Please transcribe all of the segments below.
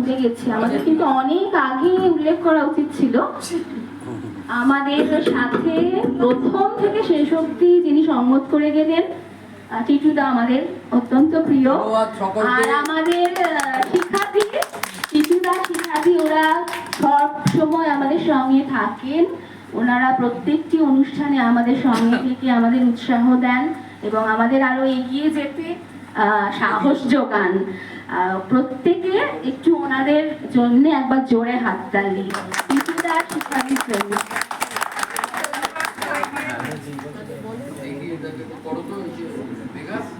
ভুলে গেছি, আমাদের কিন্তু অনেক আগে উল্লেখ করা উচিত ছিল। আমাদের সাথে প্রথম থেকে শেষ অবধি যিনি সংগত করে গেলেন টিটুদা, আমাদের অত্যন্ত প্রিয়। আর আমাদের শিক্ষার্থী টিটুদা, শিক্ষার্থী, ওরা সব সময় আমাদের সঙ্গে থাকেন। ওনারা প্রত্যেকটি অনুষ্ঠানে আমাদের সঙ্গে থেকে আমাদের উৎসাহ দেন এবং আমাদের আরো এগিয়ে যেতে সাহস যোগান। প্রত্যেকে একটু ওনাদের জন্য একবার জোরে হাততালি টিটুদা, শিক্ষার্থীর জন্য।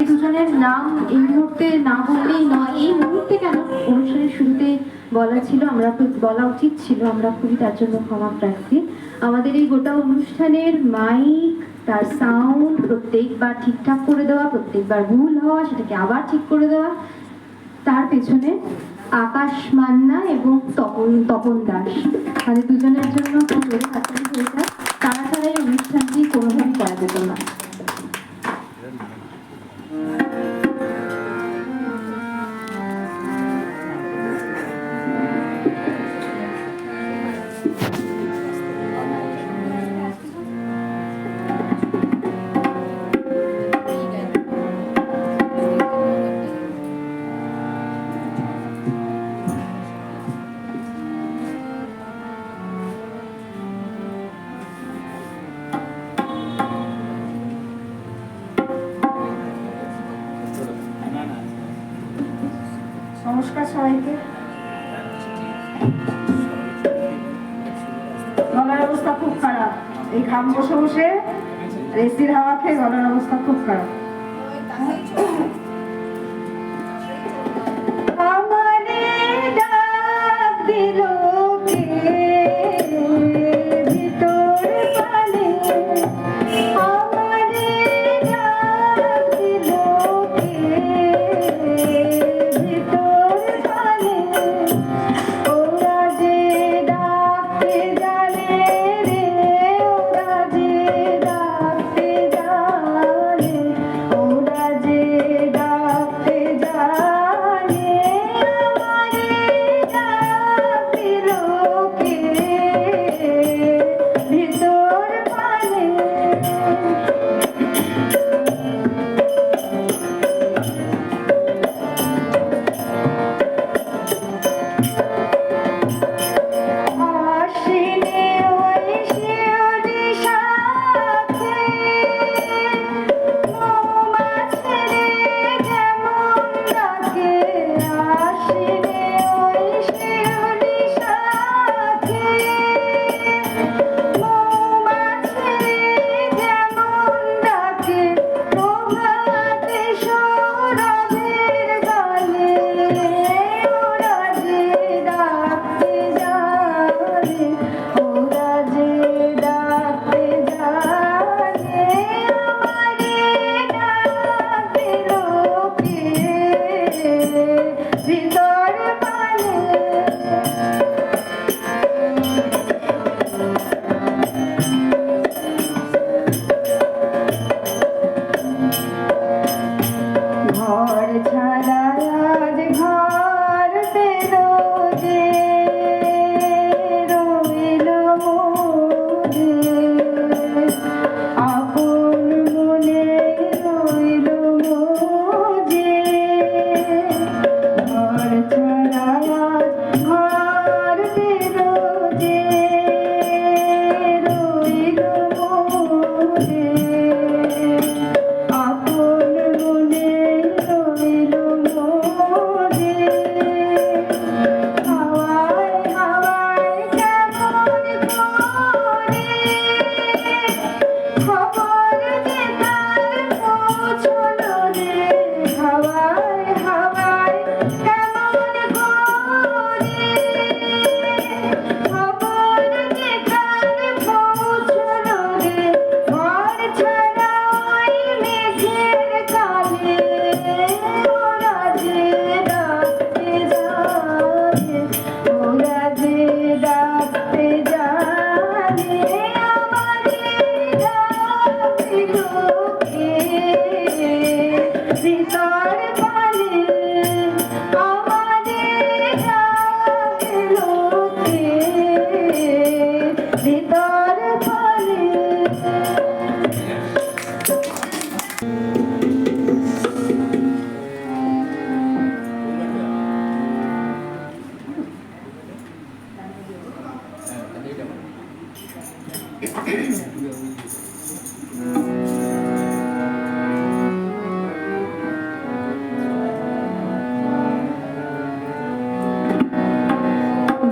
দুজনের নাম এই মুহূর্তে না বললেই নয়। এই মুহূর্তে কেন, অনুষ্ঠানের শুরুতে বলা ছিল, বলা উচিত ছিল, আমরা খুবই তার জন্য ক্ষমা প্রার্থী। আমাদের এই গোটা অনুষ্ঠানের মাইক, তার সাউন্ড প্রত্যেকবার ঠিকঠাক করে দেওয়া, প্রত্যেকবার ভুল হওয়া, সেটাকে আবার ঠিক করে দেওয়া, তার পেছনে আকাশ মান্না এবং তপন দাস, তাদের দুজনের জন্য খুব জোরে হাততালি হয়ে যায়। তারা ছাড়া এই অনুষ্ঠানটি কোনোভাবেই করা যেত না। নমস্কার সবাইকে। গলার অবস্থা খুব খারাপ, এই ঘাম বসে বসে এসির হাওয়া খেয়ে গলার অবস্থা খুব খারাপ।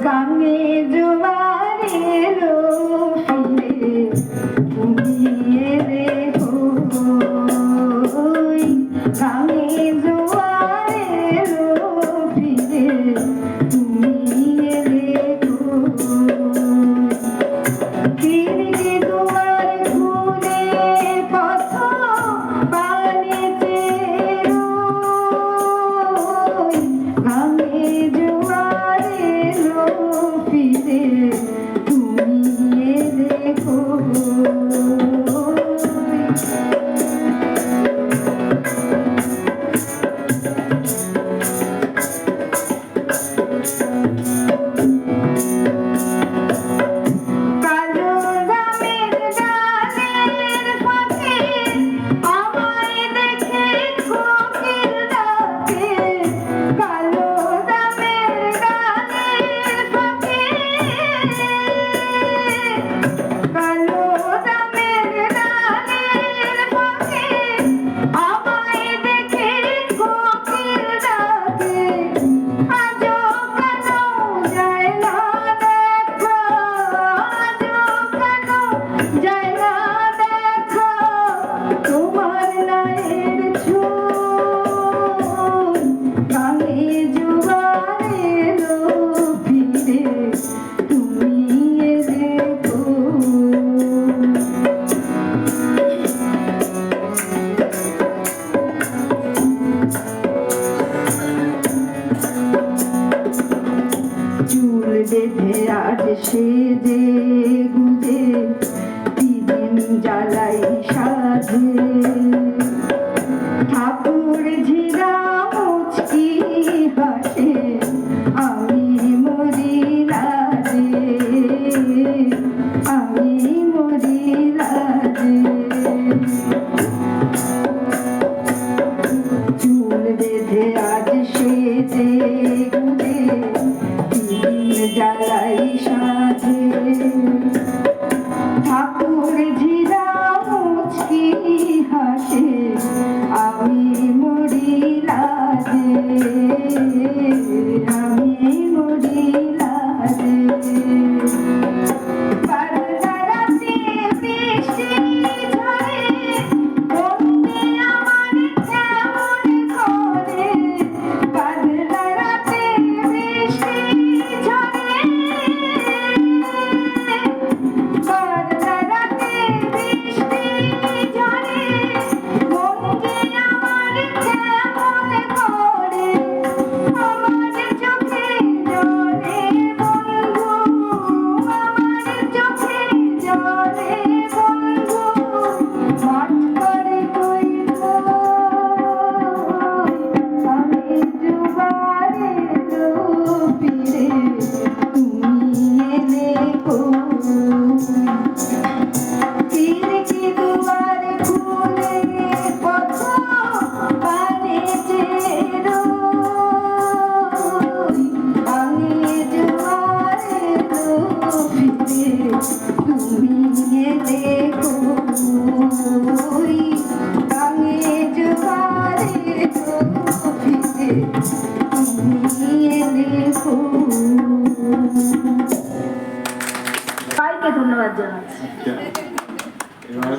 গানে জোয়ারে এলো ফিরে তুমি এলে হই গানে জোয়ারে এলো ফিরে তুমি এলে খিড়কি দুয়ার খুলে পথ পানেতে রই গানে জোয়ারে এলো ফিরে তুমি এলে কালো দামের গানের ফাঁকে আমায় দেখে কোকিল ডাকে কালো দামের গানের ফাঁকে কালো দামের গানের ফাঁকে আমায় দেখে কোকিল ডাকে আজও কেন যায় না দেখা আজও কেন যায় না দেখা তোমার নায়ের ছোঁয় গানে জোয়ারে এলো ফিরে তুমি এলে চুল বেঁধে আজ সেজে গুজে দিদিন জ্বালাই সাজে ঠাকুর ঝিরা মুচকি হাসে আমি মরি লাজে আমি মরি লাজে চুল বেঁধে আজ সেজে গুজে দিদিন জ্বালাই সাজে ঠাকুর ঝিরা মুচকি হাসে আমি মরি লাজে আমি মরি লাজে বারদারাতে বৃষ্টি ঝরে বন্দে আমার কেমন করে বারদারাতে বৃষ্টি ঝরে বারদারাতে বৃষ্টি ঝরে বন্দে আমার কেমন করে আমার চোখে জলে বন্ধু আমার চোখে জলে বন্ধু মাঠ করে কইল আমি জোয়ারে এলো ফিরে তুমি এলে খিড়কি দুয়ার খুলে পথ পানেতে রই আমি জোয়ারে এলো ফিরে তুমি এলে কই আমি জোয়ারে এলো ফিরে তুমি এলে সবাইকে ধন্যবাদ জানাচ্ছি এবার